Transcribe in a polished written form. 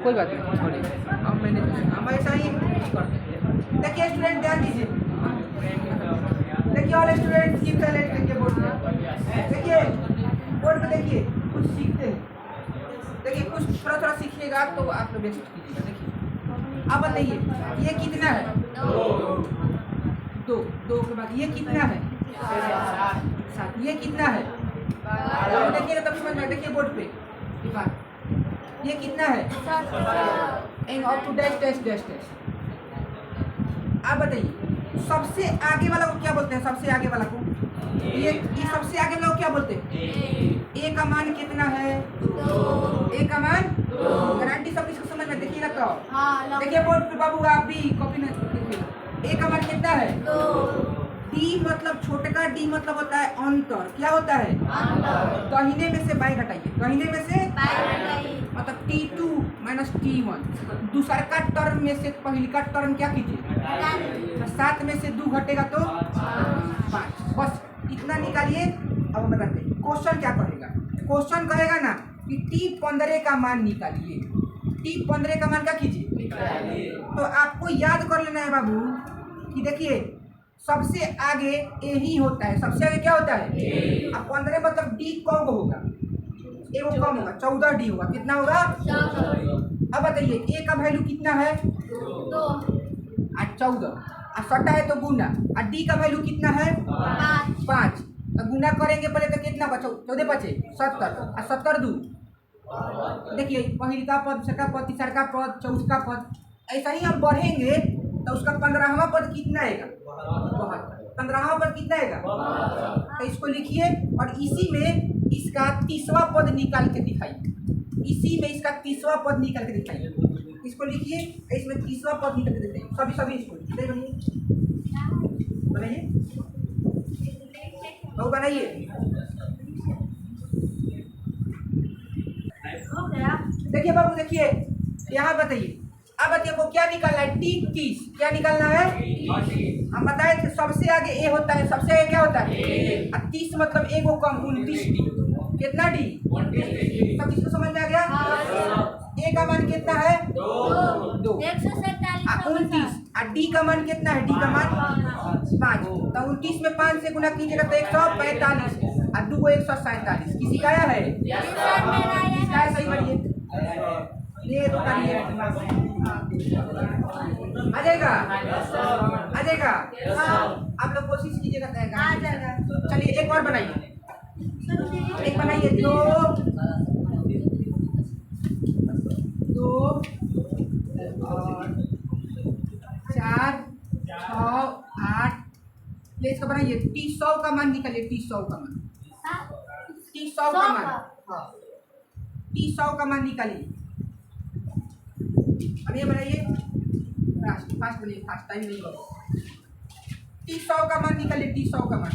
कोई बात नहीं, छोड़िए, अब मैंने हम ऐसा ही करते हैं। देखिए स्टूडेंट ध्यान दीजिए, देखिए ऑल स्टूडेंट कीप साइलेंट, देखिए बोर्ड पे, देखिए बोर्ड पे देखिए, कुछ सीखते हैं, देखिए कुछ थोड़ा थोड़ा सीखिएगा तो आप लोग बेस्ट कीजिएगा। देखिए अब बताइए ये कितना है? दो, दो के बाद ये कितना है? सात। ये कितना है? देखिए तब समझ में, देखिए बोर्ड पे ये कितना है? And up to dash dash dash dash. आप बताइए सबसे आगे वाला को क्या बोलते हैं? सबसे आगे वाला को ये सबसे आगे वाला को क्या बोलते हैं? ए का मान कितना है? ए का मान गारंटी सब इसको समझ में, देखिएगा तो देखिए बोर्ड पे बाबू, आप भी कॉपी में देखिए। ए का मान कितना है? डी मतलब छोटका डी मतलब होता है अंतर। क्या होता है? दाहिने में से बाएं घटाइए, दाहिने में से मतलब T2 माइनस T1। दूसरा का टर्म में से पहली का टर्म क्या कीजिए? तो 7 में से 2 घटेगा तो 5। बस इतना निकालिए। अब हम बताते हैं क्वेश्चन क्या कहेगा। क्वेश्चन कहेगा ना कि T15 का मान निकालिए। T15 का मान क्या कीजिए? तो आपको याद कर लेना है बाबू कि देखिए सबसे आगे ए ही होता है। सबसे आगे क्या होता है? अब 15 मतलब डी कम होगा, ए वो कम होगा, 14 डी होगा। कितना होगा? अब बताइए ए का वैल्यू कितना है? 14 और सटा है तो गुना, और डी का वैल्यू कितना है? 5। तो गुना करेंगे पहले तो कितना बचा? 14 बचे 70 और 70 2। देखिए पहली का पद, दूसरा पद, तीसरा का पद, चौथा पद, ऐसा ही हम बढ़ेंगे तो उसका 15वां पद कितना आएगा? 15वां पद कितना आएगा? तो इसको लिखिए और इसी में इसका 30वां पद निकाल के दिखाइए। इसी में इसका 30वां पद निकाल के दिखाइए। इसको लिखिए, इसमें 30वां पद निकाल के दिखाइए। सभी इसको बनाइए, तो बनाइए। देखिए बाबू, देखिए यहाँ बताइए। अब बताइए को क्या निकालना है? T30 क्या निकालना है? हम बताए थे सबसे आगे ए होता है। सबसे आगे क्या होता है? 30 मतलब ए को कम 29 डी। कितना डी? सब किसको समझ में आ गया? ए का मान कितना है? 2। 29 और डी का मान कितना है? डी का मान 5। तो 29 में 5 से गुना कीजिएगा तो 145 और 2 147। किसी का आया है? इसका सही बढ़िए, ये तो करिए। आ जाएगा, आ जाएगा। आप लोग कोशिश कीजिएगा, आ जाएगा। चलिए एक और बनाइए, एक बनाइए। 2 और 4 6 8 ये इसका बनाइए। T100 का मान निकालिए। T100 का मान, T100 का मान, T100 का मान निकालिए। अब ये बनाइए, फास्ट फास्ट बनाइए, फास्ट टाइम नहीं करो। T100 का मान निकालिए। T100 का मान